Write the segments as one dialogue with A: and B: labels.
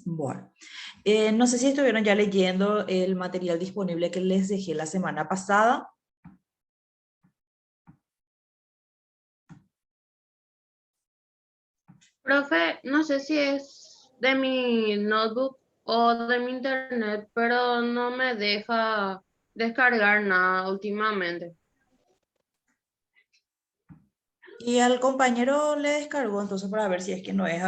A: Bueno, no sé si estuvieron ya leyendo el material disponible que les dejé la semana pasada.
B: Profe, no sé si es de mi notebook o de mi internet, pero no me deja descargar nada últimamente.
A: Y al compañero le descargó entonces para ver si es que no es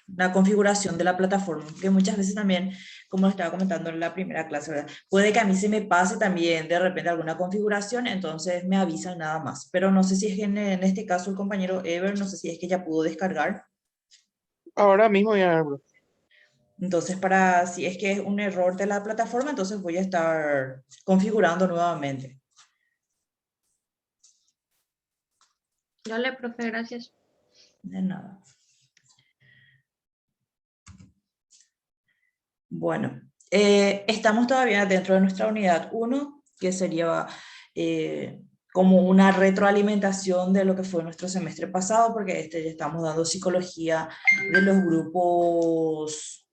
A: una configuración de la plataforma, que muchas veces también, como estaba comentando en la primera clase, ¿verdad? Puede que a mí se me pase también de repente alguna configuración, entonces me avisan nada más. Pero no sé si es que en este caso el compañero Ever, no sé si es que ya pudo descargar.
C: Ahora mismo ya, bro.
A: Entonces, si es que es un error de la plataforma, entonces voy a estar configurando nuevamente.
B: Dale, profe, gracias.
A: De nada. Bueno, estamos todavía dentro de nuestra unidad 1, que sería como una retroalimentación de lo que fue nuestro semestre pasado, porque ya estamos dando psicología de los grupos,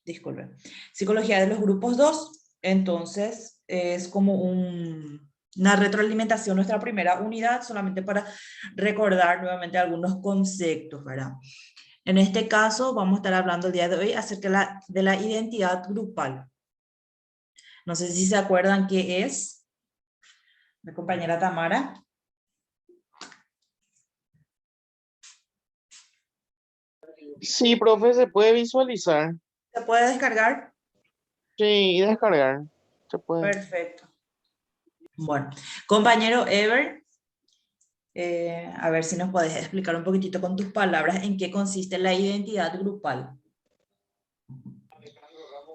A: disculpen, psicología de los grupos 2, entonces es como una retroalimentación, nuestra primera unidad, solamente para recordar nuevamente algunos conceptos, ¿verdad? En este caso, vamos a estar hablando el día de hoy acerca de la identidad grupal. No sé si se acuerdan qué es. Mi compañera Tamara.
C: Sí, profe, se puede visualizar.
A: ¿Se puede descargar?
C: Sí, y descargar. Se puede.
A: Perfecto. Bueno, compañero Ever, a ver si nos podés explicar un poquitito con tus palabras en qué consiste la identidad grupal.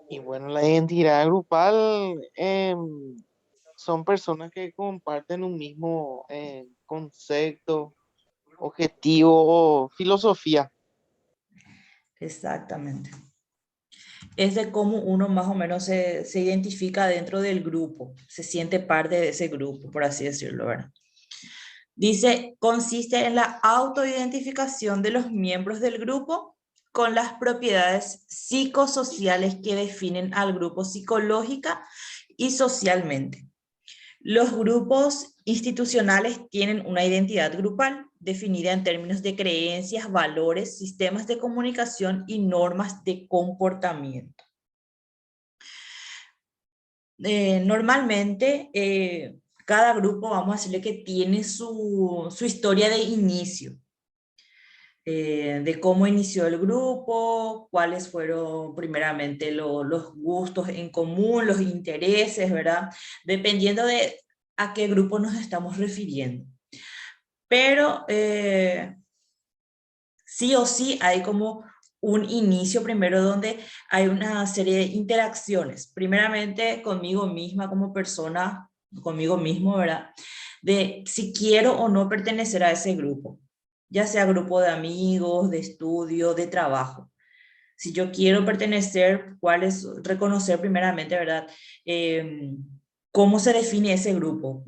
C: Y bueno, la identidad grupal son personas que comparten un mismo concepto, objetivo o filosofía.
A: Exactamente. Es de cómo uno más o menos se identifica dentro del grupo, se siente parte de ese grupo, por así decirlo, ¿verdad? Dice, consiste en la autoidentificación de los miembros del grupo con las propiedades psicosociales que definen al grupo psicológica y socialmente. Los grupos institucionales tienen una identidad grupal definida en términos de creencias, valores, sistemas de comunicación y normas de comportamiento. Normalmente, cada grupo, vamos a decirle que tiene su historia de inicio, de cómo inició el grupo, cuáles fueron primeramente los gustos en común, los intereses, ¿verdad? Dependiendo de a qué grupo nos estamos refiriendo. Pero sí o sí hay como un inicio primero donde hay una serie de interacciones, primeramente conmigo misma como persona, conmigo mismo, ¿verdad? De si quiero o no pertenecer a ese grupo, ya sea grupo de amigos, de estudio, de trabajo. Si yo quiero pertenecer, cuál es, reconocer primeramente, ¿verdad? Cómo se define ese grupo,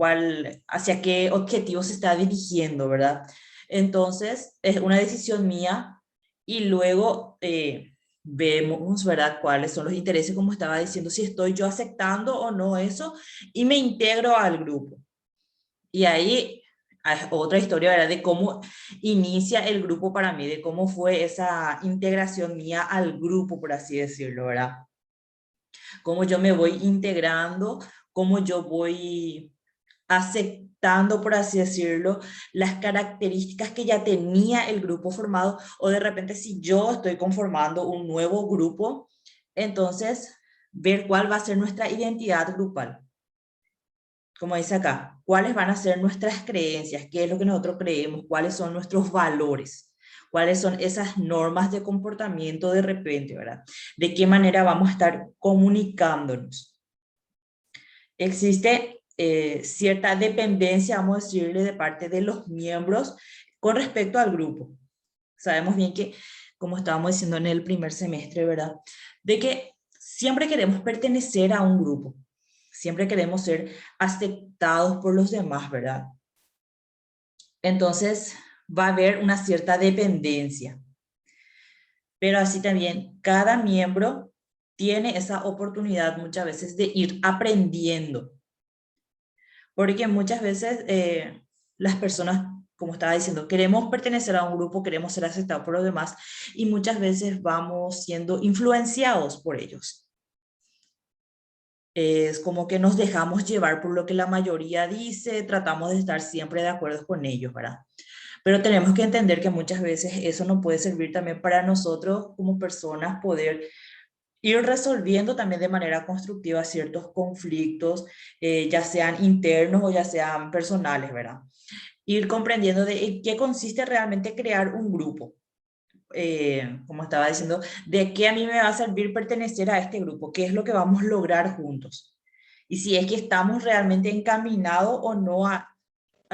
A: hacia qué objetivo se está dirigiendo, ¿verdad? Entonces, es una decisión mía y luego vemos, ¿verdad? Cuáles son los intereses, como estaba diciendo, si estoy yo aceptando o no eso y me integro al grupo. Y ahí hay otra historia, ¿verdad? De cómo inicia el grupo para mí, de cómo fue esa integración mía al grupo, por así decirlo, ¿verdad? Cómo yo me voy integrando, cómo yo voy aceptando, por así decirlo, las características que ya tenía el grupo formado, o de repente si yo estoy conformando un nuevo grupo, entonces ver cuál va a ser nuestra identidad grupal. Como dice acá, cuáles van a ser nuestras creencias, qué es lo que nosotros creemos, cuáles son nuestros valores, cuáles son esas normas de comportamiento de repente, ¿verdad? De qué manera vamos a estar comunicándonos. Existe cierta dependencia, vamos a decirle, de parte de los miembros con respecto al grupo. Sabemos bien que, como estábamos diciendo en el primer semestre, ¿verdad? De que siempre queremos pertenecer a un grupo, siempre queremos ser aceptados por los demás, ¿verdad? Entonces va a haber una cierta dependencia. pero así también cada miembro tiene esa oportunidad muchas veces de ir aprendiendo. Porque muchas veces las personas, como estaba diciendo, queremos pertenecer a un grupo, queremos ser aceptados por los demás y muchas veces vamos siendo influenciados por ellos. Es como que nos dejamos llevar por lo que la mayoría dice, tratamos de estar siempre de acuerdo con ellos, ¿verdad? Pero tenemos que entender que muchas veces eso no puede servir también para nosotros como personas poder ir resolviendo también de manera constructiva ciertos conflictos, ya sean internos o ya sean personales, ¿verdad? Ir comprendiendo de en qué consiste realmente crear un grupo. Como estaba diciendo, de qué a mí me va a servir pertenecer a este grupo, qué es lo que vamos a lograr juntos. Y si es que estamos realmente encaminados o no a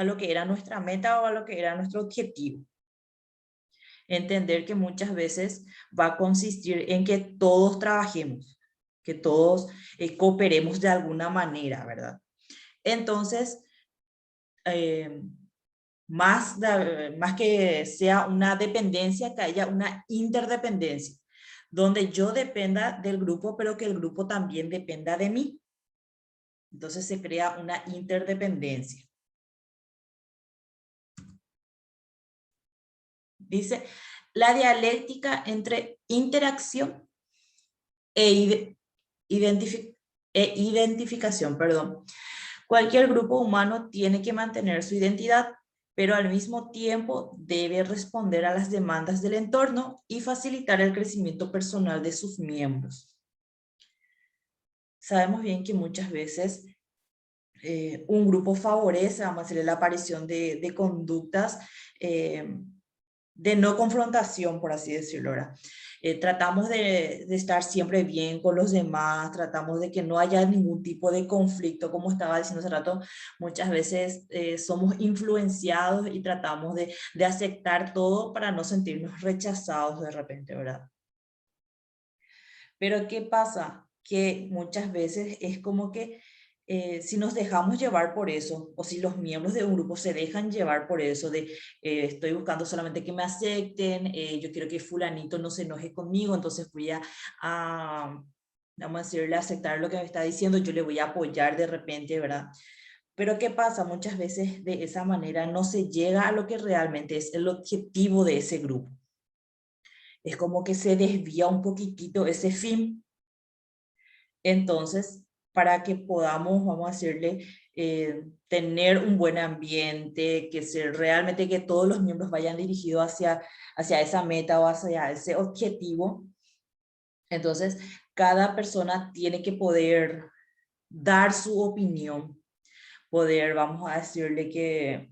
A: lo que era nuestra meta o a lo que era nuestro objetivo. Entender que muchas veces va a consistir en que todos trabajemos, que todos cooperemos de alguna manera, ¿verdad? Entonces, más que sea una dependencia, que haya una interdependencia, donde yo dependa del grupo, pero que el grupo también dependa de mí. Entonces se crea una interdependencia. Dice, la dialéctica entre interacción e identificación, perdón. Cualquier grupo humano tiene que mantener su identidad, pero al mismo tiempo debe responder a las demandas del entorno y facilitar el crecimiento personal de sus miembros. Sabemos bien que muchas veces un grupo favorece, vamos a decirle, la aparición de conductas de no confrontación, por así decirlo, ¿verdad? Tratamos de estar siempre bien con los demás, tratamos de que no haya ningún tipo de conflicto, como estaba diciendo hace rato, muchas veces somos influenciados y tratamos de aceptar todo para no sentirnos rechazados de repente, ¿verdad? Pero ¿qué pasa? Que muchas veces es como que si nos dejamos llevar por eso, o si los miembros de un grupo se dejan llevar por eso, de estoy buscando solamente que me acepten, yo quiero que fulanito no se enoje conmigo, entonces voy vamos a decirle, aceptar lo que me está diciendo, yo le voy a apoyar de repente, ¿verdad? Pero ¿qué pasa? Muchas veces de esa manera no se llega a lo que realmente es el objetivo de ese grupo. Es como que se desvía un poquitito ese fin. Entonces, para que podamos, vamos a decirle, tener un buen ambiente, que sea realmente que todos los miembros vayan dirigidos hacia esa meta o hacia ese objetivo. Entonces, cada persona tiene que poder dar su opinión, poder, vamos a decirle que,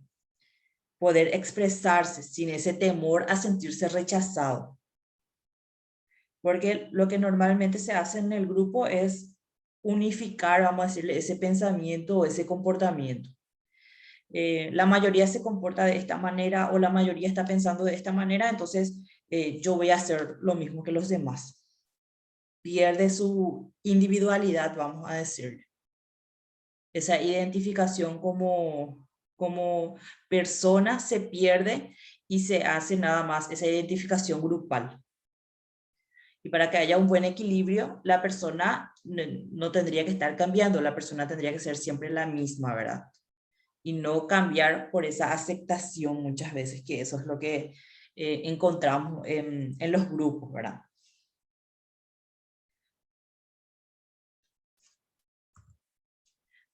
A: poder expresarse sin ese temor a sentirse rechazado. Porque lo que normalmente se hace en el grupo es unificar, vamos a decirle, ese pensamiento o ese comportamiento. La mayoría se comporta de esta manera o la mayoría está pensando de esta manera, entonces yo voy a hacer lo mismo que los demás. Pierde su individualidad, vamos a decirle. Esa identificación como persona se pierde y se hace nada más esa identificación grupal. Y para que haya un buen equilibrio, la persona no tendría que estar cambiando, la persona tendría que ser siempre la misma, ¿verdad? Y no cambiar por esa aceptación muchas veces, que eso es lo que encontramos en los grupos, ¿verdad?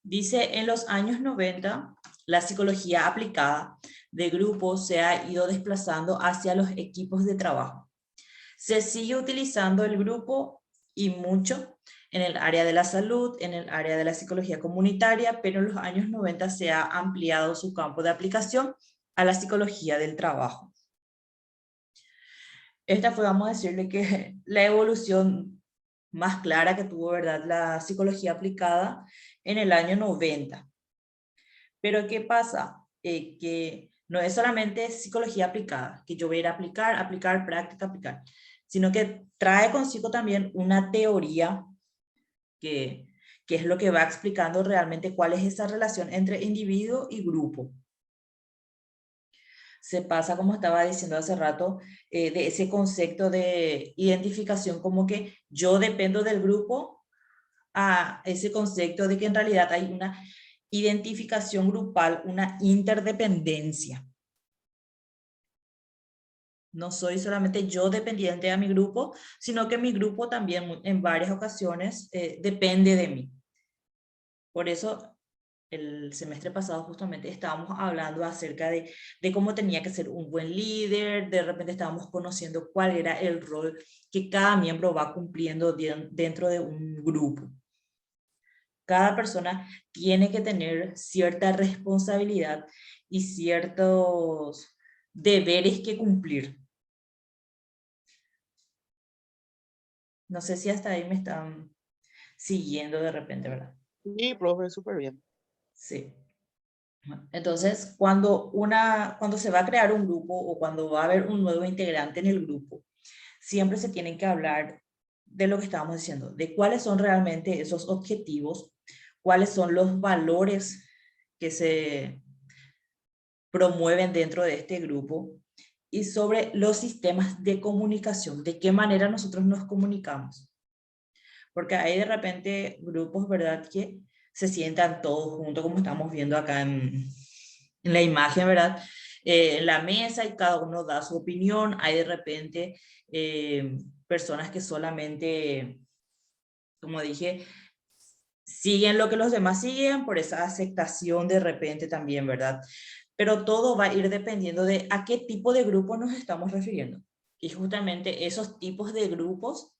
A: Dice, en los años 90, la psicología aplicada de grupos se ha ido desplazando hacia los equipos de trabajo. Se sigue utilizando el grupo y mucho en el área de la salud, en el área de la psicología comunitaria, pero en los años 90 se ha ampliado su campo de aplicación a la psicología del trabajo. Esta fue, vamos a decirle que la evolución más clara que tuvo, ¿verdad?, la psicología aplicada en el año 90. Pero ¿qué pasa? Que no es solamente psicología aplicada, que yo voy a ir a aplicar, práctica, aplicar, sino que trae consigo también una teoría que es lo que va explicando realmente cuál es esa relación entre individuo y grupo. se pasa, como estaba diciendo hace rato, de ese concepto de identificación como que yo dependo del grupo, a ese concepto de que en realidad hay una identificación grupal, una interdependencia. No soy solamente yo dependiente de mi grupo, sino que mi grupo también en varias ocasiones depende de mí. Por eso el semestre pasado justamente estábamos hablando acerca de cómo tenía que ser un buen líder, de repente estábamos conociendo cuál era el rol que cada miembro va cumpliendo dentro de un grupo. Cada persona tiene que tener cierta responsabilidad y ciertos deberes que cumplir. No sé si hasta ahí me están siguiendo de repente, ¿verdad?
C: Sí, profe, súper bien.
A: Sí. Entonces, cuando se va a crear un grupo o cuando va a haber un nuevo integrante en el grupo, siempre se tienen que hablar de lo que estábamos diciendo, de cuáles son realmente esos objetivos, cuáles son los valores que se promueven dentro de este grupo y sobre los sistemas de comunicación, de qué manera nosotros nos comunicamos. Porque hay de repente grupos, ¿verdad?, que se sientan todos juntos, como estamos viendo acá en la imagen, ¿verdad? En la mesa y cada uno da su opinión. Hay de repente personas que solamente, como dije, siguen lo que los demás siguen por esa aceptación de repente también, ¿verdad? Pero todo va a ir dependiendo de a qué tipo de grupo nos estamos refiriendo. Y justamente esos tipos de grupos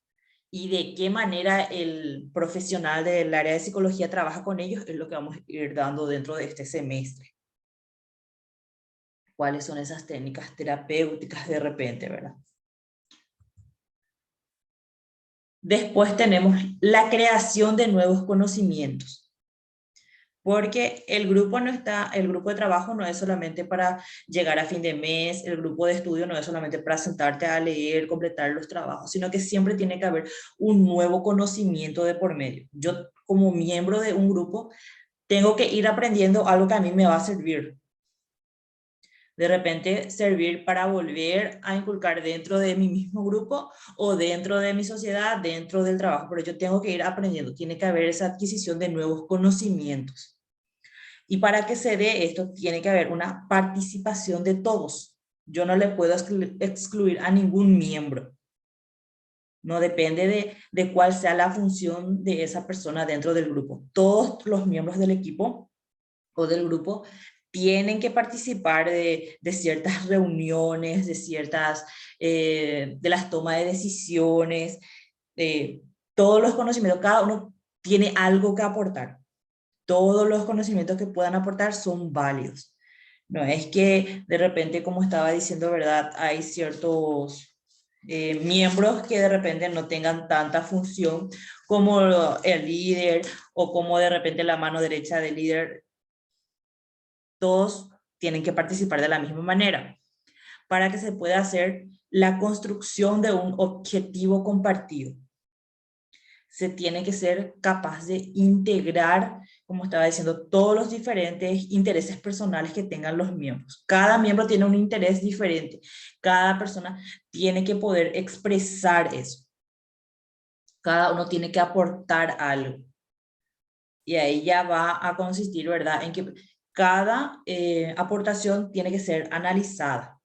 A: y de qué manera el profesional del área de psicología trabaja con ellos es lo que vamos a ir dando dentro de este semestre. ¿Cuáles son esas técnicas terapéuticas de repente, verdad? Después tenemos la creación de nuevos conocimientos. Porque el grupo de trabajo no es solamente para llegar a fin de mes, el grupo de estudio no es solamente para sentarte a leer, completar los trabajos, sino que siempre tiene que haber un nuevo conocimiento de por medio. Yo, como miembro de un grupo, tengo que ir aprendiendo algo que a mí me va a servir. De repente servir para volver a inculcar dentro de mi mismo grupo o dentro de mi sociedad, dentro del trabajo, pero yo tengo que ir aprendiendo, tiene que haber esa adquisición de nuevos conocimientos. Y para que se dé esto, tiene que haber una participación de todos. Yo no le puedo excluir a ningún miembro. No depende de cuál sea la función de esa persona dentro del grupo. Todos los miembros del equipo o del grupo tienen que participar de ciertas reuniones, de las tomas de decisiones, todos los conocimientos, cada uno tiene algo que aportar. Todos los conocimientos que puedan aportar son válidos. No es que de repente, como estaba diciendo, ¿verdad?, hay ciertos miembros que de repente no tengan tanta función como el líder o como de repente la mano derecha del líder. Todos tienen que participar de la misma manera para que se pueda hacer la construcción de un objetivo compartido. Se tiene que ser capaz de integrar, como estaba diciendo, todos los diferentes intereses personales que tengan los miembros. Cada miembro tiene un interés diferente. Cada persona tiene que poder expresar eso. Cada uno tiene que aportar algo. Y ahí ya va a consistir, ¿verdad?, en que cada aportación tiene que ser analizada.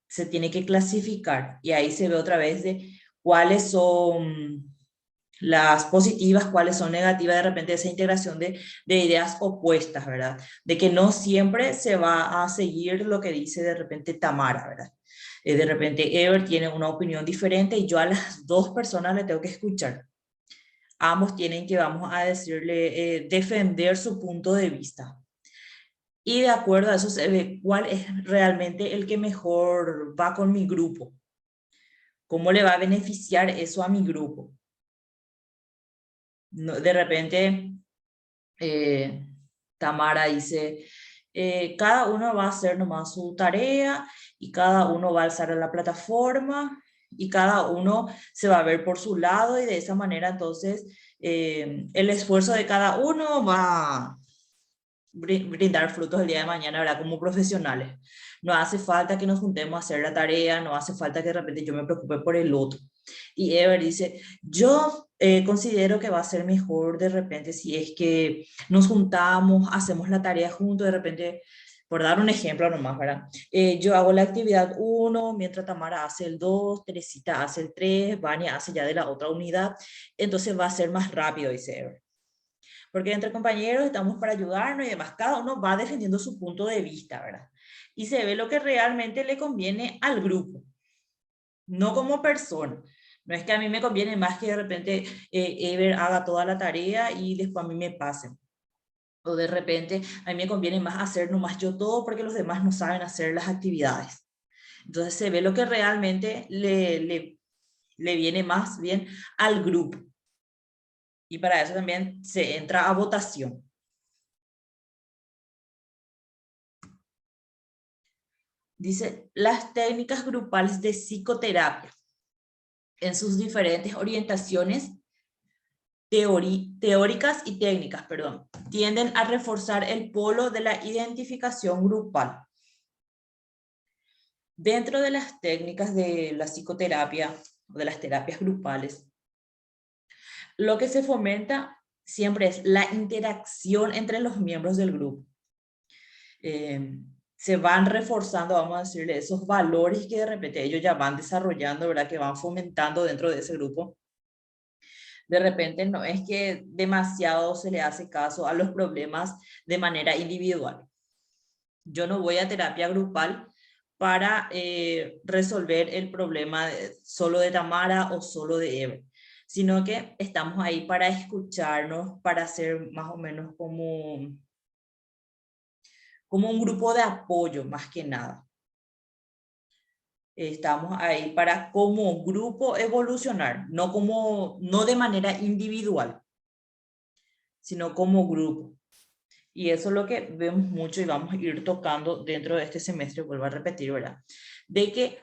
A: Se tiene que clasificar. Y ahí se ve otra vez de cuáles son las positivas, cuáles son negativas, de repente esa integración de ideas opuestas, ¿verdad? De que no siempre se va a seguir lo que dice de repente Tamara, ¿verdad? De repente Ever tiene una opinión diferente y yo a las dos personas le tengo que escuchar. Ambos tienen que, vamos a decirle, defender su punto de vista. Y de acuerdo a eso se ve cuál es realmente el que mejor va con mi grupo. ¿Cómo le va a beneficiar eso a mi grupo? No, de repente, Tamara dice, cada uno va a hacer nomás su tarea y cada uno va a alzar a la plataforma y cada uno se va a ver por su lado y de esa manera entonces el esfuerzo de cada uno va brindar frutos el día de mañana, ¿verdad? Como profesionales. No hace falta que nos juntemos a hacer la tarea, no hace falta que de repente yo me preocupe por el otro. Y Ever dice, yo considero que va a ser mejor de repente si es que nos juntamos, hacemos la tarea juntos, de repente, por dar un ejemplo nomás, ¿verdad? Yo hago la actividad 1, mientras Tamara hace el 2, Teresita hace el 3, Vania hace ya de la otra unidad, entonces va a ser más rápido, dice Ever. Porque entre compañeros estamos para ayudarnos y demás, cada uno va defendiendo su punto de vista, ¿verdad? Y se ve lo que realmente le conviene al grupo, no como persona. No es que a mí me conviene más que de repente Ever haga toda la tarea y después a mí me pasen. O de repente a mí me conviene más hacer nomás yo todo porque los demás no saben hacer las actividades. Entonces se ve lo que realmente le viene más bien al grupo. Y para eso también se entra a votación. Dice, las técnicas grupales de psicoterapia en sus diferentes orientaciones teóricas y técnicas, perdón, tienden a reforzar el polo de la identificación grupal. Dentro de las técnicas de la psicoterapia o de las terapias grupales, lo que se fomenta siempre es la interacción entre los miembros del grupo. Se van reforzando, vamos a decirle, esos valores que de repente ellos ya van desarrollando, ¿verdad? Que van fomentando dentro de ese grupo. De repente no es que demasiado se le hace caso a los problemas de manera individual. Yo no voy a terapia grupal para resolver el problema solo de Tamara o solo de Ever, sino que estamos ahí para escucharnos, para hacer más o menos como un grupo de apoyo más que nada. Estamos ahí para como grupo evolucionar, no de manera individual, sino como grupo. Y eso es lo que vemos mucho y vamos a ir tocando dentro de este semestre, vuelvo a repetir, ¿verdad? De que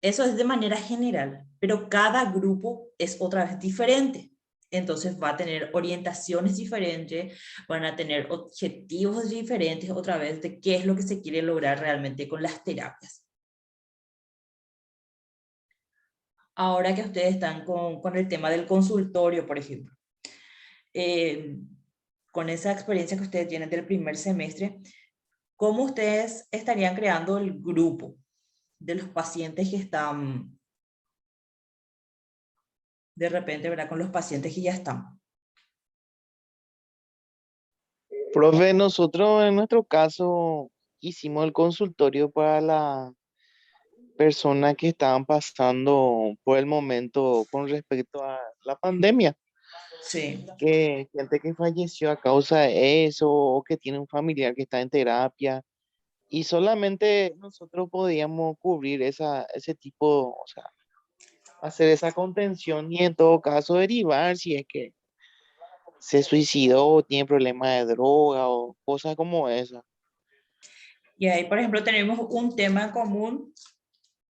A: eso es de manera general, pero cada grupo es otra vez diferente. Entonces va a tener orientaciones diferentes, van a tener objetivos diferentes otra vez de qué es lo que se quiere lograr realmente con las terapias. Ahora que ustedes están con el tema del consultorio, por ejemplo, con esa experiencia que ustedes tienen del primer semestre, ¿cómo ustedes estarían creando el grupo de los pacientes que están de repente, ¿verdad? Con los pacientes que ya están?
C: Profe, nosotros en nuestro caso hicimos el consultorio para la personas que estaban pasando por el momento con respecto a la pandemia,
A: Sí,
C: que gente que falleció a causa de eso o que tiene un familiar que está en terapia y solamente nosotros podíamos cubrir ese tipo, o sea, hacer esa contención y en todo caso derivar si es que se suicidó o tiene problemas de droga o cosas como esa.
A: y ahí, por ejemplo, tenemos un tema en común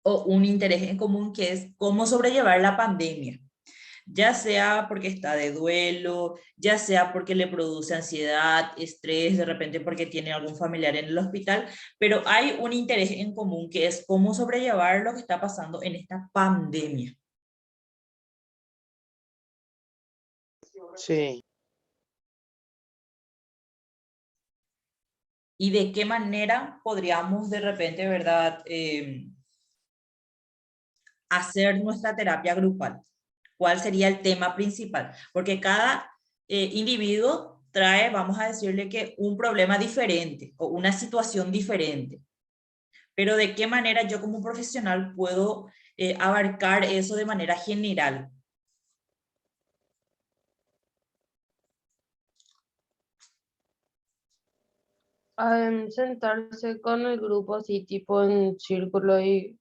A: o un interés en común que es cómo sobrellevar la pandemia, ya sea porque está de duelo, ya sea porque le produce ansiedad, estrés, de repente porque tiene algún familiar en el hospital, pero hay un interés en común que es cómo sobrellevar lo que está pasando en esta pandemia.
C: Sí.
A: Y de qué manera podríamos de repente, ¿verdad? Hacer nuestra terapia grupal. ¿Cuál sería el tema principal? Porque cada individuo trae, vamos a decirle que un problema diferente o una situación diferente. Pero ¿de qué manera yo como profesional puedo abarcar eso de manera general?
B: Sentarse con el grupo así tipo en círculo y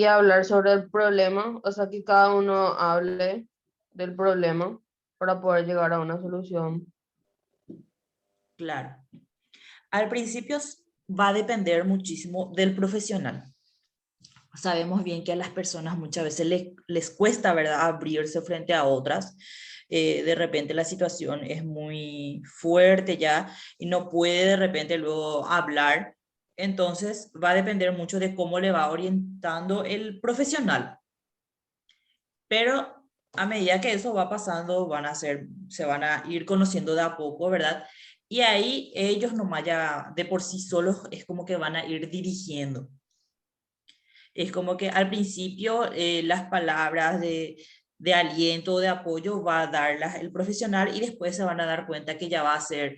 B: hablar sobre el problema, o sea que cada uno hable del problema para poder llegar a una solución.
A: Claro. Al principio va a depender muchísimo del profesional. Sabemos bien que a las personas muchas veces les cuesta, ¿verdad?, abrirse frente a otras. de repente la situación es muy fuerte ya y no puede de repente luego hablar. Entonces va a depender mucho de cómo le va orientando el profesional. Pero a medida que eso va pasando, se van a ir conociendo de a poco, ¿verdad? Y ahí ellos nomás ya de por sí solos es como que van a ir dirigiendo. Es como que al principio las palabras de aliento o de apoyo va a darlas el profesional y después se van a dar cuenta que ya va a ser,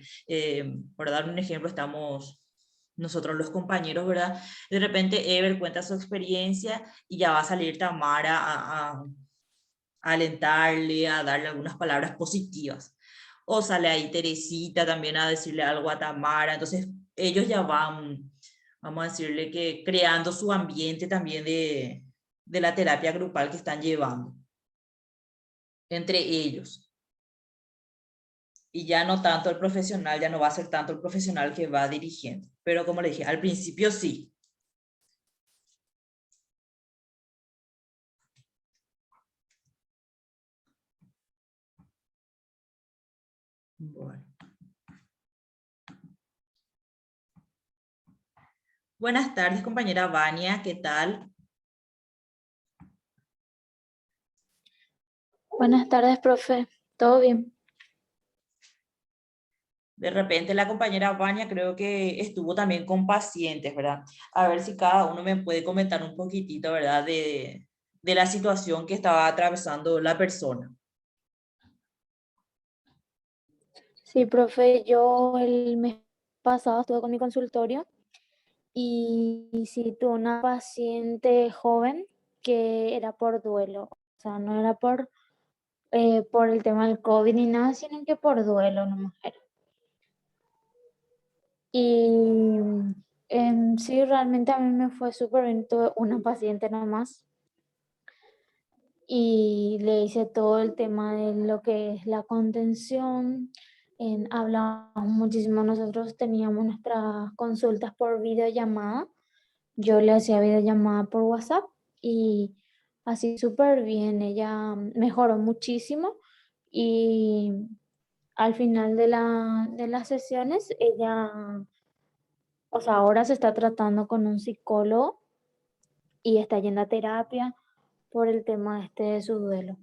A: por dar un ejemplo, estamos nosotros los compañeros, ¿verdad? De repente Ever cuenta su experiencia y ya va a salir Tamara a alentarle, a darle algunas palabras positivas. O sale ahí Teresita también a decirle algo a Tamara. Entonces ellos ya van, vamos a decirle que creando su ambiente también de la terapia grupal que están llevando entre ellos. Y ya no tanto el profesional, ya no va a ser tanto el profesional que va dirigiendo. Pero como le dije, al principio sí. Bueno. Buenas tardes, compañera Vania, ¿qué tal?
D: Buenas tardes, profe. ¿Todo bien?
A: De repente la compañera Vania creo que estuvo también con pacientes, ¿verdad? A ver si cada uno me puede comentar un poquitito, ¿verdad? De la situación que estaba atravesando la persona.
D: Sí, profe, yo el mes pasado estuve con mi consultorio y sí tuve una paciente joven que era por duelo. O sea, no era por el tema del COVID ni nada, sino que por duelo nomás era. Y sí, realmente a mí me fue súper bien. Tuve una paciente nomás y le hice todo el tema de lo que es la contención. Hablamos muchísimo, nosotros teníamos nuestras consultas por videollamada, yo le hacía videollamada por WhatsApp y así súper bien, ella mejoró muchísimo y al final de las sesiones ella, o sea, ahora se está tratando con un psicólogo y está yendo a terapia por el tema este de su duelo.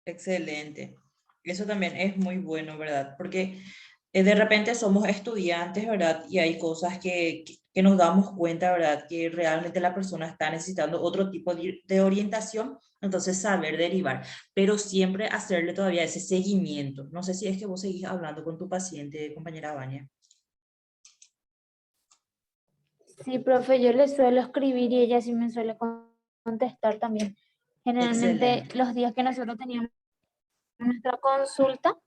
A: Excelente. Eso también es muy bueno, ¿verdad? Porque de repente somos estudiantes, ¿verdad? Y hay cosas que nos damos cuenta, ¿verdad? Que realmente la persona está necesitando otro tipo de orientación, entonces saber derivar, pero siempre hacerle todavía ese seguimiento. No sé si es que vos seguís hablando con tu paciente, compañera Vania.
D: Sí, profe, yo le suelo escribir y ella sí me suele contestar también. Generalmente
A: Excelente.
D: los días que nosotros teníamos nuestra consulta,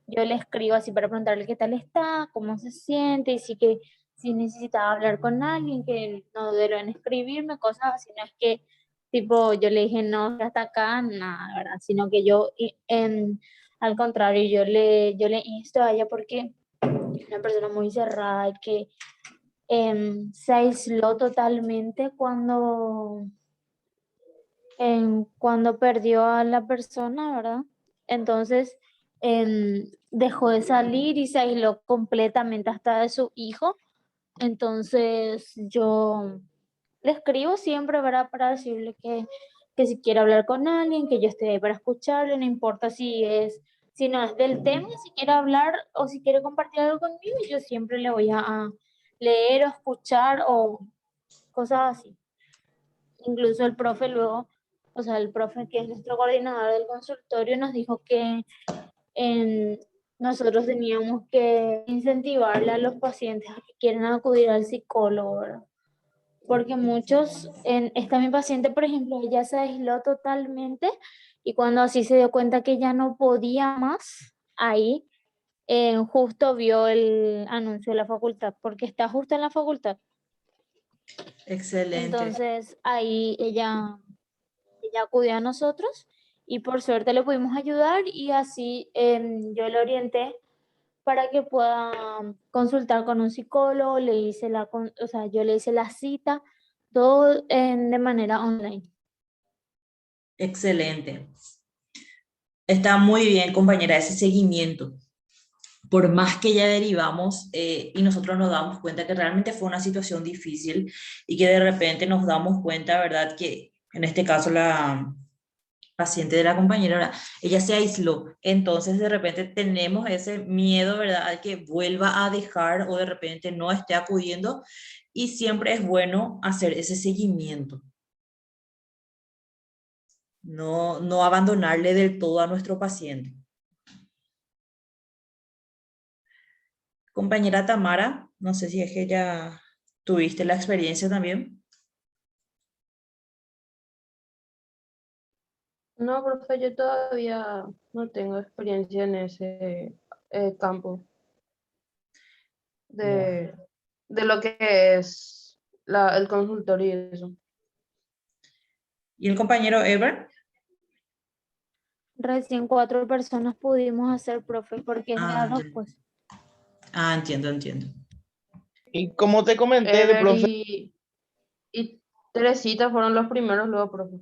D: yo le escribo así para preguntarle qué tal está, cómo se siente y si necesitaba hablar con alguien, que no dudó en escribirme, cosas así. No es que tipo yo le dije no, hasta acá, nada, ¿verdad? Sino que al contrario, yo le insto a ella porque es una persona muy cerrada y que se aisló totalmente cuando perdió a la persona, ¿verdad? Entonces dejó de salir y se aisló completamente hasta de su hijo. Entonces yo le escribo siempre, ¿verdad? Para decirle que si quiere hablar con alguien, que yo estoy ahí para escucharle, no importa si no es del tema, si quiere hablar o si quiere compartir algo conmigo, yo siempre le voy a leer o escuchar o cosas así. Incluso el profe luego, o sea, el profe que es nuestro coordinador del consultorio nos dijo que en, nosotros teníamos que incentivarle a los pacientes a que quieran acudir al psicólogo, ¿verdad? Porque muchos, esta mi paciente, por ejemplo, ella se aisló totalmente y cuando así se dio cuenta que ya no podía más, ahí justo vio el anuncio de la facultad, porque está justo en la facultad.
A: Excelente.
D: Entonces ahí ella acudió a nosotros y por suerte le pudimos ayudar y así yo le orienté para que pueda consultar con un psicólogo, o sea, yo le hice la cita, todo de manera online.
A: Excelente. Está muy bien, compañera, ese seguimiento. Por más que ya derivamos y nosotros nos damos cuenta que realmente fue una situación difícil y que de repente nos damos cuenta, ¿verdad? Que en este caso la paciente de la compañera, ¿verdad? Ella se aisló, entonces de repente tenemos ese miedo, ¿verdad? A que vuelva a dejar o de repente no esté acudiendo y siempre es bueno hacer ese seguimiento, no abandonarle del todo a nuestro paciente. Compañera Tamara, no sé si es que ya tuviste la experiencia también.
B: No, profe, yo todavía no tengo experiencia en ese campo
A: Bueno.
B: de lo que es el consultorio y eso.
A: ¿Y el compañero Ever?
D: Recién 4 personas pudimos hacer, profe, porque es de a
A: Ah,
D: dos,
A: ya.
D: pues.
A: Ah, entiendo, entiendo.
C: Y como te comenté, de
B: Ever
C: profe,
B: y Teresita fueron los primeros luego, profe.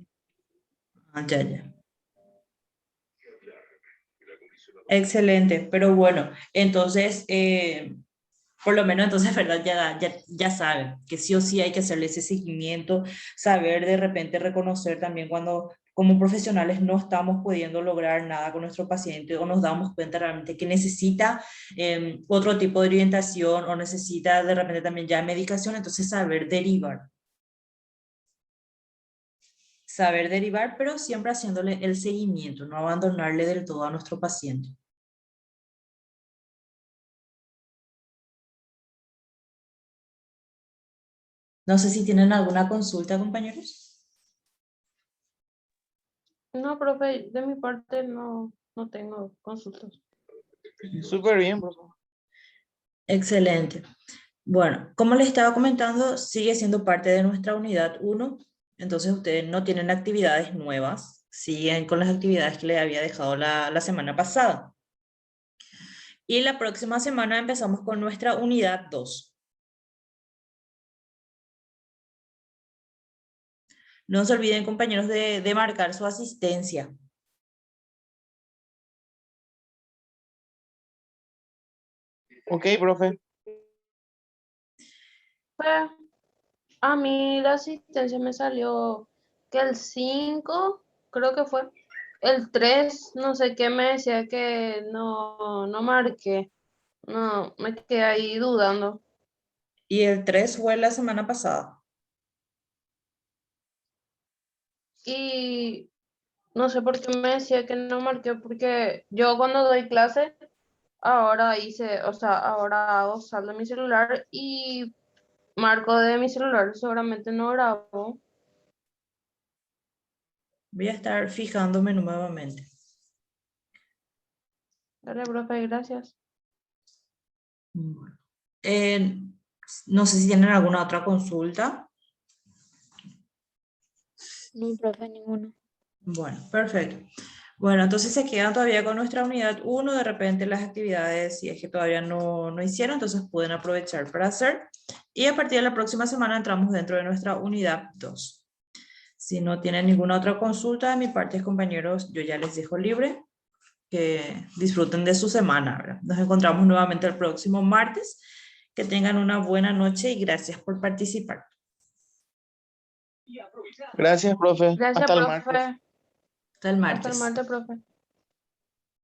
A: Ah, ya, ya. Excelente, pero bueno, entonces, por lo menos entonces, ¿verdad? Ya saben que sí o sí hay que hacerle ese seguimiento, saber de repente reconocer también cuando como profesionales no estamos pudiendo lograr nada con nuestro paciente o nos damos cuenta realmente que necesita otro tipo de orientación o necesita de repente también ya medicación, entonces saber derivar, pero siempre haciéndole el seguimiento, no abandonarle del todo a nuestro paciente. No sé si tienen alguna consulta, compañeros.
B: No, profe, de mi parte no tengo consultas.
C: súper bien, profe.
A: Excelente. Bueno, como les estaba comentando, sigue siendo parte de nuestra unidad 1, entonces ustedes no tienen actividades nuevas, siguen con las actividades que les había dejado la semana pasada. Y la próxima semana empezamos con nuestra unidad 2. No se olviden, compañeros, de marcar su asistencia.
C: Ok, profe.
B: Pues, a mí la asistencia me salió que el 5 creo que fue. El 3 no sé qué me decía que no marqué. No, me quedé ahí dudando.
A: Y el 3 fue la semana pasada.
B: Y no sé por qué me decía que no marqué, porque yo cuando doy clase, ahora ahora hago saldo de mi celular y marco de mi celular, seguramente no grabo.
A: Voy a estar fijándome nuevamente.
B: Dale, profe, gracias.
A: Bueno. No sé si tienen alguna otra consulta.
D: No, profe, ninguno.
A: Bueno, perfecto. Bueno, entonces se quedan todavía con nuestra unidad 1, de repente las actividades, si es que todavía no hicieron, entonces pueden aprovechar para hacer. Y a partir de la próxima semana entramos dentro de nuestra unidad 2. Si no tienen ninguna otra consulta de mi parte, compañeros, yo ya les dejo libre, que disfruten de su semana, ¿verdad? Nos encontramos nuevamente el próximo martes. Que tengan una buena noche y gracias por participar.
C: Gracias, profe.
B: Gracias,
C: Hasta el martes.
B: profe.
A: Hasta el
B: Hasta el
A: martes.
B: martes, profe.